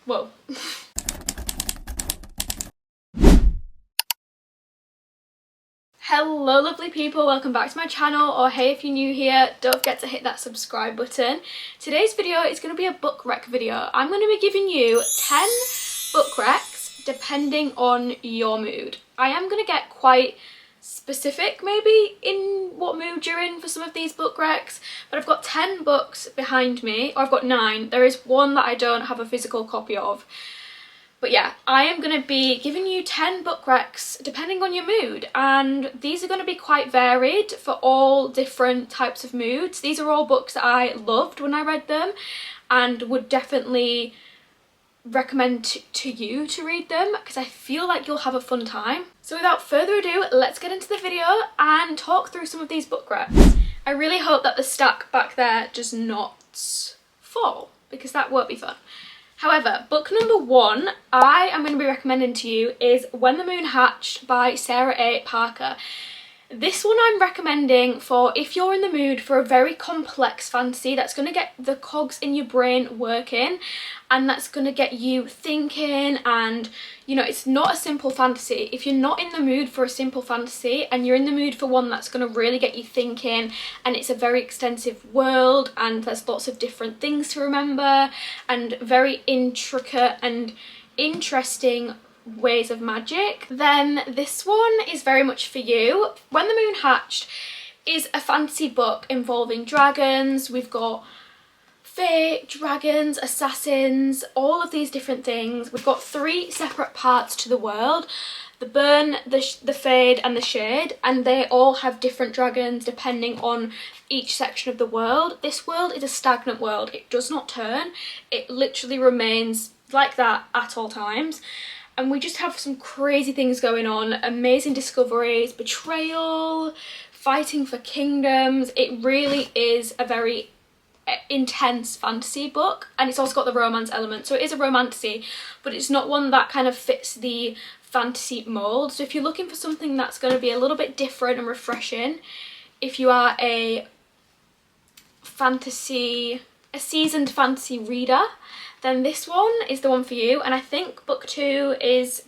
Whoa. Hello lovely people, welcome back to my channel, or hey if you're new here, don't forget to hit that subscribe button. Today's video is going to be a book rec video. I'm going to be giving you 10 book recs depending on your mood. I am going to get quite specific maybe in what mood you're in for some of these book recs, but I've got 10 books behind me, or I've got 9. There is one that I don't have a physical copy of. But yeah, I am going to be giving you 10 book recs depending on your mood, and these are going to be quite varied for all different types of moods. These are all books that I loved when I read them and would definitely recommend to you to read them because I feel like you'll have a fun time. So without further ado, let's get into the video and talk through some of these book recs. I really hope that the stack back there does not fall because that won't be fun. However, book number 1 I am going to be recommending to you is When the Moon Hatched by Sarah A. Parker. This one I'm recommending for if you're in the mood for a very complex fantasy that's going to get the cogs in your brain working and that's going to get you thinking, and you know, it's not a simple fantasy. If you're not in the mood for a simple fantasy and you're in the mood for one that's going to really get you thinking, and it's a very extensive world and there's lots of different things to remember and very intricate and interesting ways of magic, then this one is very much for you. When the Moon Hatched is a fantasy book involving dragons. We've got fae, dragons, assassins, all of these different things. We've got 3 separate parts to the world: the burn, the fade and the shade, and they all have different dragons depending on each section of the world. This world is a stagnant world. It does not turn. It literally remains like that at all times. And we just have some crazy things going on, amazing discoveries, betrayal, fighting for kingdoms. It really is a very intense fantasy book, and it's also got the romance element. So it is a romantasy, but it's not one that kind of fits the fantasy mold. So if you're looking for something that's going to be a little bit different and refreshing, if you are a seasoned fantasy reader, then this one is the one for you. And I think book 2 is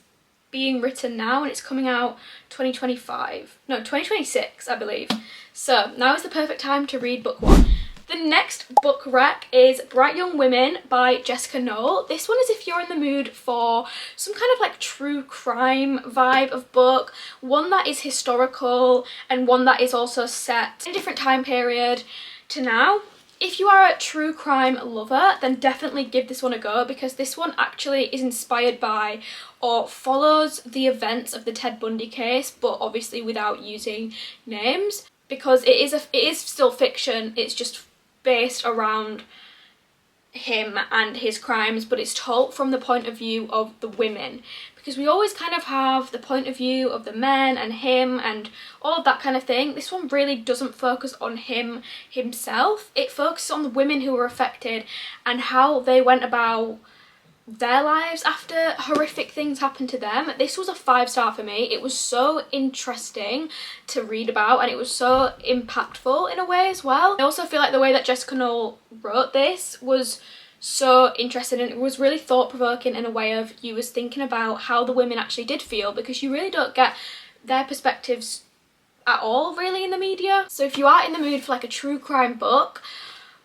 being written now and it's coming out 2026 I believe. So now is the perfect time to read book 1. The next book rec is Bright Young Women by Jessica Knoll. This one is if you're in the mood for some kind of like true crime vibe of book, one that is historical and one that is also set in a different time period to now. If you are a true crime lover, then definitely give this one a go, because this one actually is inspired by or follows the events of the Ted Bundy case, but obviously without using names, because it is still fiction. It's just based around him and his crimes, but it's told from the point of view of the women, because we always kind of have the point of view of the men and him and all of that kind of thing. This one really doesn't focus on him himself. It focuses on the women who were affected and how they went about their lives after horrific things happened to them. This was a 5-star for me. It was so interesting to read about and it was so impactful in a way as well. I also feel like the way that Jessica Knoll wrote this was so interesting, and it was really thought-provoking in a way of you was thinking about how the women actually did feel, because you really don't get their perspectives at all really in the media. So if you are in the mood for like a true crime book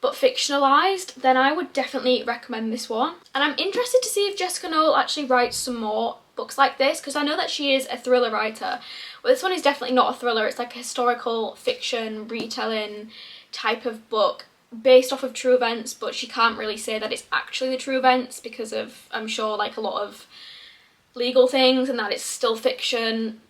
but fictionalized, then I would definitely recommend this one. And I'm interested to see if Jessica Knoll actually writes some more books like this, because I know that she is a thriller writer. Well, this one is definitely not a thriller. It's like a historical fiction retelling type of book based off of true events, but she can't really say that it's actually the true events because of, I'm sure, like a lot of legal things and that it's still fiction.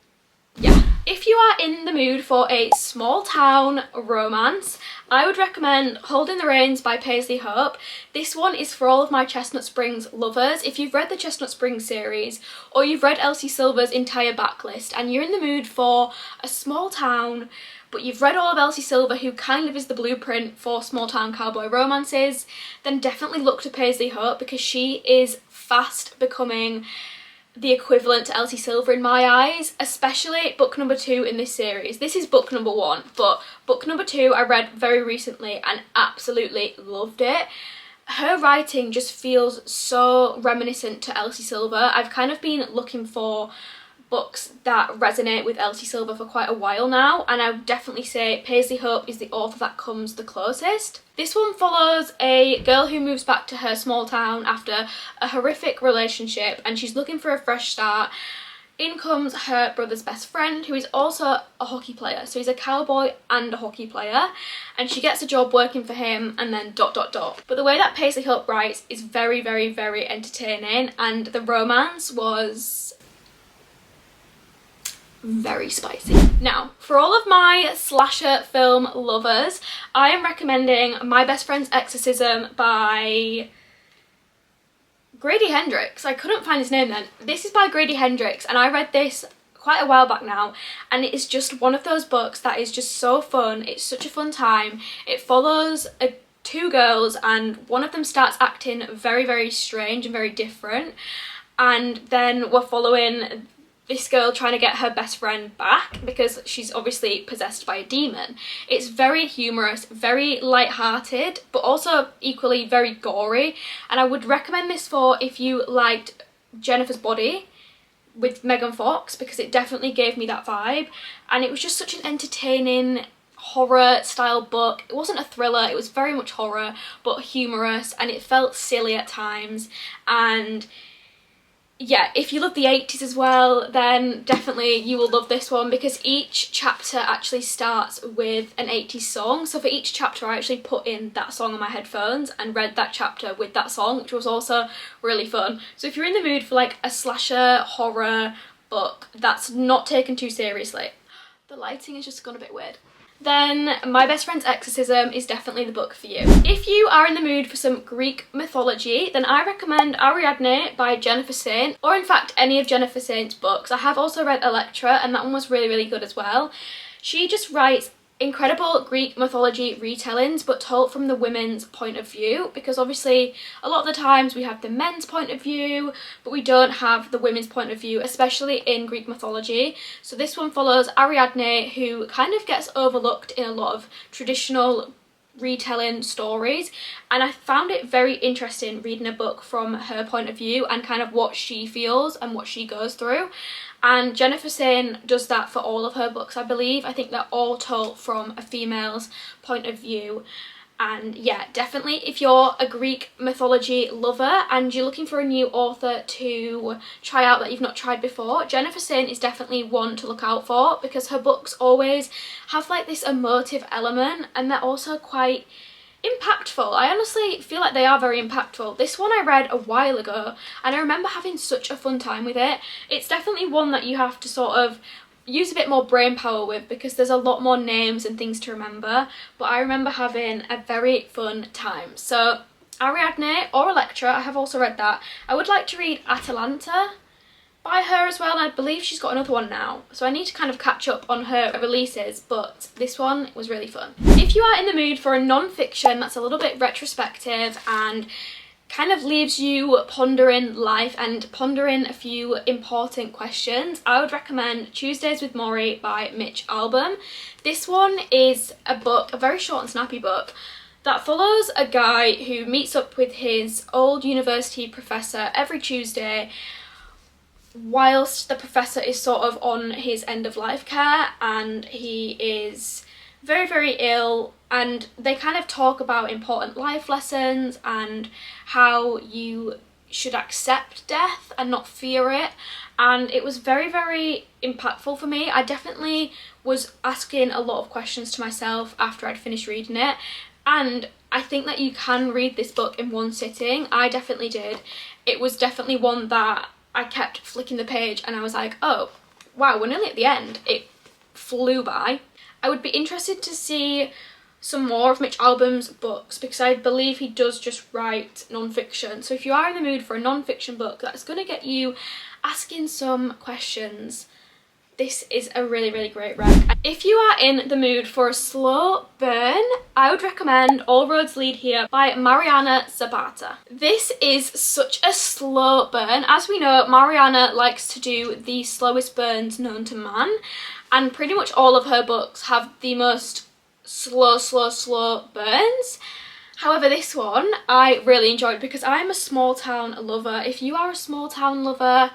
Yeah. If you are in the mood for a small town romance, I would recommend Holding the Reins by Paisley Hope. This one is for all of my Chestnut Springs lovers. If you've read the Chestnut Springs series or you've read Elsie Silver's entire backlist and you're in the mood for a small town but you've read all of Elsie Silver, who kind of is the blueprint for small town cowboy romances, then definitely look to Paisley Hope, because she is fast becoming the equivalent to Elsie Silver in my eyes, especially book number 2 in this series. This is book number 1, but book number 2 I read very recently and absolutely loved it. her writing just feels so reminiscent to Elsie Silver. I've kind of been looking for books that resonate with Elsie Silver for quite a while now, and I would definitely say Paisley Hope is the author that comes the closest. This one follows a girl who moves back to her small town after a horrific relationship, and she's looking for a fresh start. In comes her brother's best friend, who is also a hockey player. So he's a cowboy and a hockey player, and she gets a job working for him, and then ... But the way that Paisley Hope writes is very, very, very entertaining, and the romance was very spicy. Now, for all of my slasher film lovers, I am recommending My Best Friend's Exorcism by Grady Hendrix. I couldn't find his name then. This is by Grady Hendrix, and I read this quite a while back now, and it is just one of those books that is just so fun. It's such a fun time. It follows two girls, and one of them starts acting very, very strange and very different, and then we're following this girl trying to get her best friend back because she's obviously possessed by a demon. It's very humorous, very light-hearted, but also equally very gory, and I would recommend this for if you liked Jennifer's Body with Megan Fox, because it definitely gave me that vibe, and it was just such an entertaining horror style book. It wasn't a thriller, it was very much horror, but humorous, and it felt silly at times. And yeah, if you love the 80s as well, then definitely you will love this one, because each chapter actually starts with an 80s song. So for each chapter I actually put in that song on my headphones and read that chapter with that song, which was also really fun. So if you're in the mood for like a slasher horror book that's not taken too seriously. The lighting has just gone a bit weird. Then My Best Friend's Exorcism is definitely the book for you. If you are in the mood for some Greek mythology, then I recommend Ariadne by Jennifer Saint, or in fact any of Jennifer Saint's books. I have also read Electra, and that one was really, really good as well. She just writes incredible Greek mythology retellings, but told from the women's point of view, because obviously a lot of the times we have the men's point of view, but we don't have the women's point of view, especially in Greek mythology. So this one follows Ariadne, who kind of gets overlooked in a lot of traditional retelling stories, and I found it very interesting reading a book from her point of view and kind of what she feels and what she goes through. And Jennifer Saint does that for all of her books, I believe. I think they're all told from a female's point of view. And yeah, definitely if you're a Greek mythology lover and you're looking for a new author to try out that you've not tried before, Jennifer Saint is definitely one to look out for, because her books always have like this emotive element, and they're also quite impactful. I honestly feel like they are very impactful. This one I read a while ago, and I remember having such a fun time with it. It's definitely one that you have to sort of use a bit more brain power with, because there's a lot more names and things to remember, but I remember having a very fun time. So Ariadne or Electra, I have also read that. I would like to read Atalanta by her as well, and I believe she's got another one now, so I need to kind of catch up on her releases, but this one was really fun. If you are in the mood for a non-fiction that's a little bit retrospective and kind of leaves you pondering life and pondering a few important questions, I would recommend Tuesdays with Maury by Mitch Albom. This one is a book, a very short and snappy book, that follows a guy who meets up with his old university professor every Tuesday whilst the professor is sort of on his end of life care, and he is very, very ill, and they kind of talk about important life lessons and how you should accept death and not fear it. And it was very, very impactful for me. I definitely was asking a lot of questions to myself after I'd finished reading it, and I think that you can read this book in one sitting. I definitely did. It was definitely one that I kept flicking the page and I was like, oh wow, we're nearly at the end. It flew by. I would be interested to see some more of Mitch Albom's books, because I believe he does just write non-fiction. So if you are in the mood for a non-fiction book that's going to get you asking some questions, this is a really, really great rec. If you are in the mood for a slow burn, I would recommend All Roads Lead Here by Mariana Zapata. This is such a slow burn. As we know, Mariana likes to do the slowest burns known to man, and pretty much all of her books have the most slow burns. However, this one I really enjoyed because I'm a small town lover. If you are a small town lover,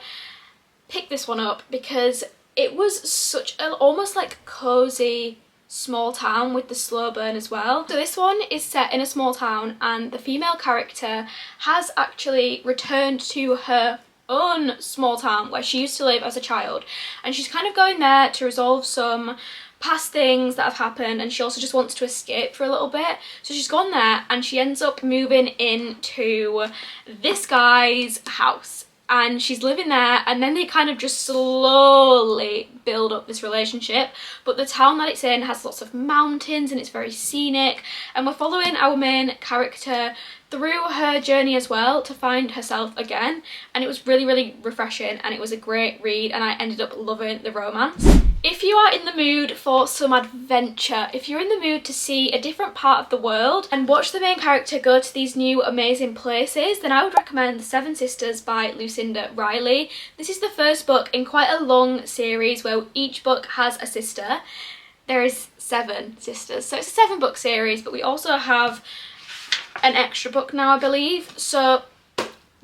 pick this one up because it was such an almost like cozy small town with the slow burn as well. So this one is set in a small town and the female character has actually returned to her own small town where she used to live as a child, and she's kind of going there to resolve some past things that have happened, and she also just wants to escape for a little bit. So she's gone there and she ends up moving into this guy's house and she's living there, and then they kind of just slowly build up this relationship. But the town that it's in has lots of mountains and it's very scenic, and we're following our main character through her journey as well to find herself again, and it was really, really refreshing and it was a great read, and I ended up loving the romance. If you are in the mood for some adventure, if you're in the mood to see a different part of the world and watch the main character go to these new amazing places, then I would recommend The Seven Sisters by Lucinda Riley. This is the first book in quite a long series where each book has a sister. There is 7 sisters, so it's a 7-book series, but we also have an extra book now, I believe. So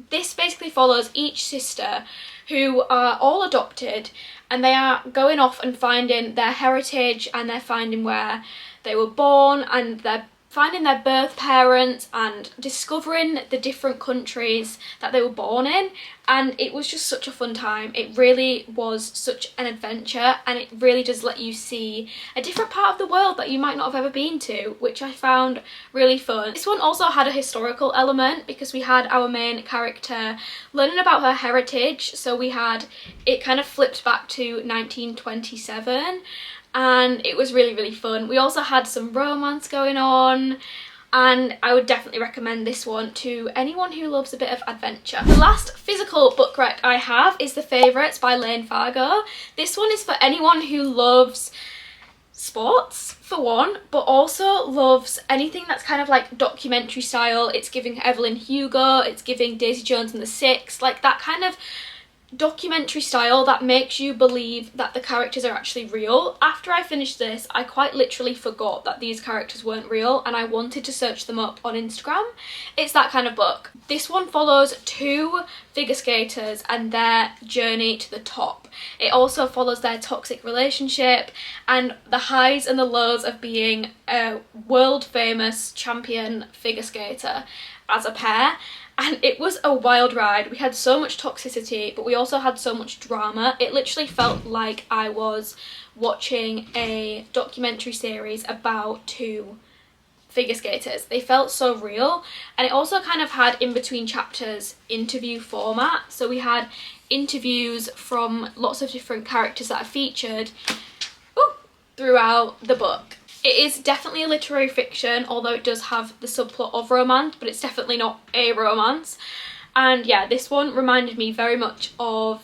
this basically follows each sister who are all adopted, and they are going off and finding their heritage, and they're finding where they were born, and they're finding their birth parents and discovering the different countries that they were born in. And it was just such a fun time. It really was such an adventure, and it really does let you see a different part of the world that you might not have ever been to, which I found really fun. This one also had a historical element because we had our main character learning about her heritage. So we had it kind of flipped back to 1927, and it was really, really fun. We also had some romance going on, and I would definitely recommend this one to anyone who loves a bit of adventure. The last physical book rec I have is The Favourites by Lane Fargo. This one is for anyone who loves sports, for one, but also loves anything that's kind of like documentary style. It's giving Evelyn Hugo, it's giving Daisy Jones and the Six, like that kind of documentary style that makes you believe that the characters are actually real. After I finished this, I quite literally forgot that these characters weren't real, and I wanted to search them up on Instagram. It's that kind of book. This one follows 2 figure skaters and their journey to the top. It also follows their toxic relationship and the highs and the lows of being a world famous champion figure skater as a pair. And it was a wild ride. We had so much toxicity, but we also had so much drama. It literally felt like I was watching a documentary series about 2 figure skaters. They felt so real, and it also kind of had in between chapters interview format. So we had interviews from lots of different characters that are featured throughout the book. It is definitely a literary fiction, although it does have the subplot of romance, but it's definitely not a romance. And yeah, this one reminded me very much of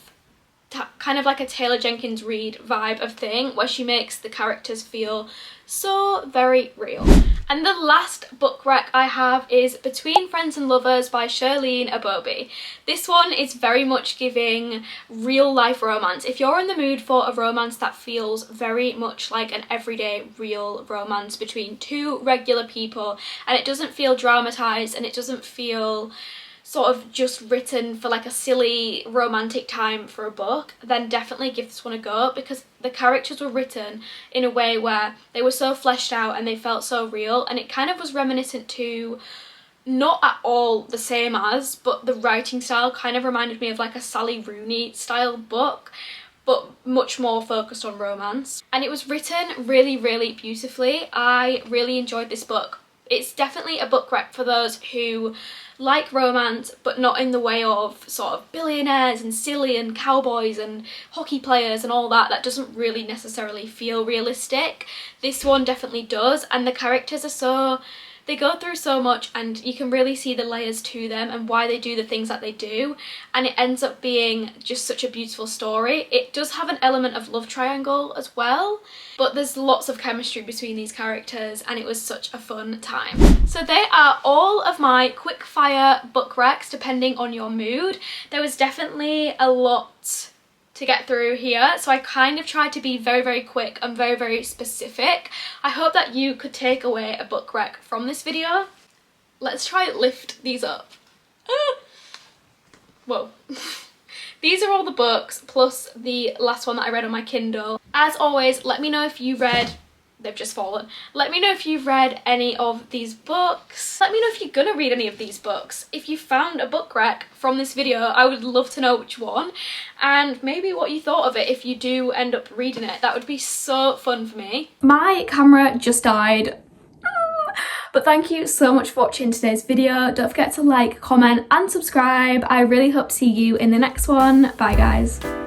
kind of like a Taylor Jenkins Reid vibe of thing, where she makes the characters feel so very real. And the last book rec I have is Between Friends and Lovers by Shirlene Abobi. This one is very much giving real life romance. If you're in the mood for a romance that feels very much like an everyday real romance between 2 regular people, and it doesn't feel dramatized and it doesn't feel sort of just written for like a silly romantic time for a book, then definitely give this one a go, because the characters were written in a way where they were so fleshed out and they felt so real, and it kind of was reminiscent to, not at all the same as, but the writing style kind of reminded me of like a Sally Rooney style book, but much more focused on romance. And it was written really, really beautifully. I really enjoyed this book. It's definitely a book rec for those who like romance, but not in the way of sort of billionaires and silly and cowboys and hockey players and all that. That doesn't really necessarily feel realistic. This one definitely does, and the characters are so, they go through so much, and you can really see the layers to them and why they do the things that they do, and it ends up being just such a beautiful story. It does have an element of love triangle as well, but there's lots of chemistry between these characters, and it was such a fun time. So they are all of my quick fire book recs depending on your mood. There was definitely a lot to get through here, so I kind of tried to be very, very quick and very, very specific. I hope that you could take away a book rec from this video. let's try lift these up. Whoa. These are all the books plus the last one that I read on my Kindle. As always, let me know if you read, they've just fallen. Let me know if you've read any of these books. Let me know if you're gonna read any of these books. If you found a book rec from this video, I would love to know which one, and maybe what you thought of it if you do end up reading it. That would be so fun for me. My camera just died. But thank you so much for watching today's video. Don't forget to like, comment and subscribe. I really hope to see you in the next one. Bye guys.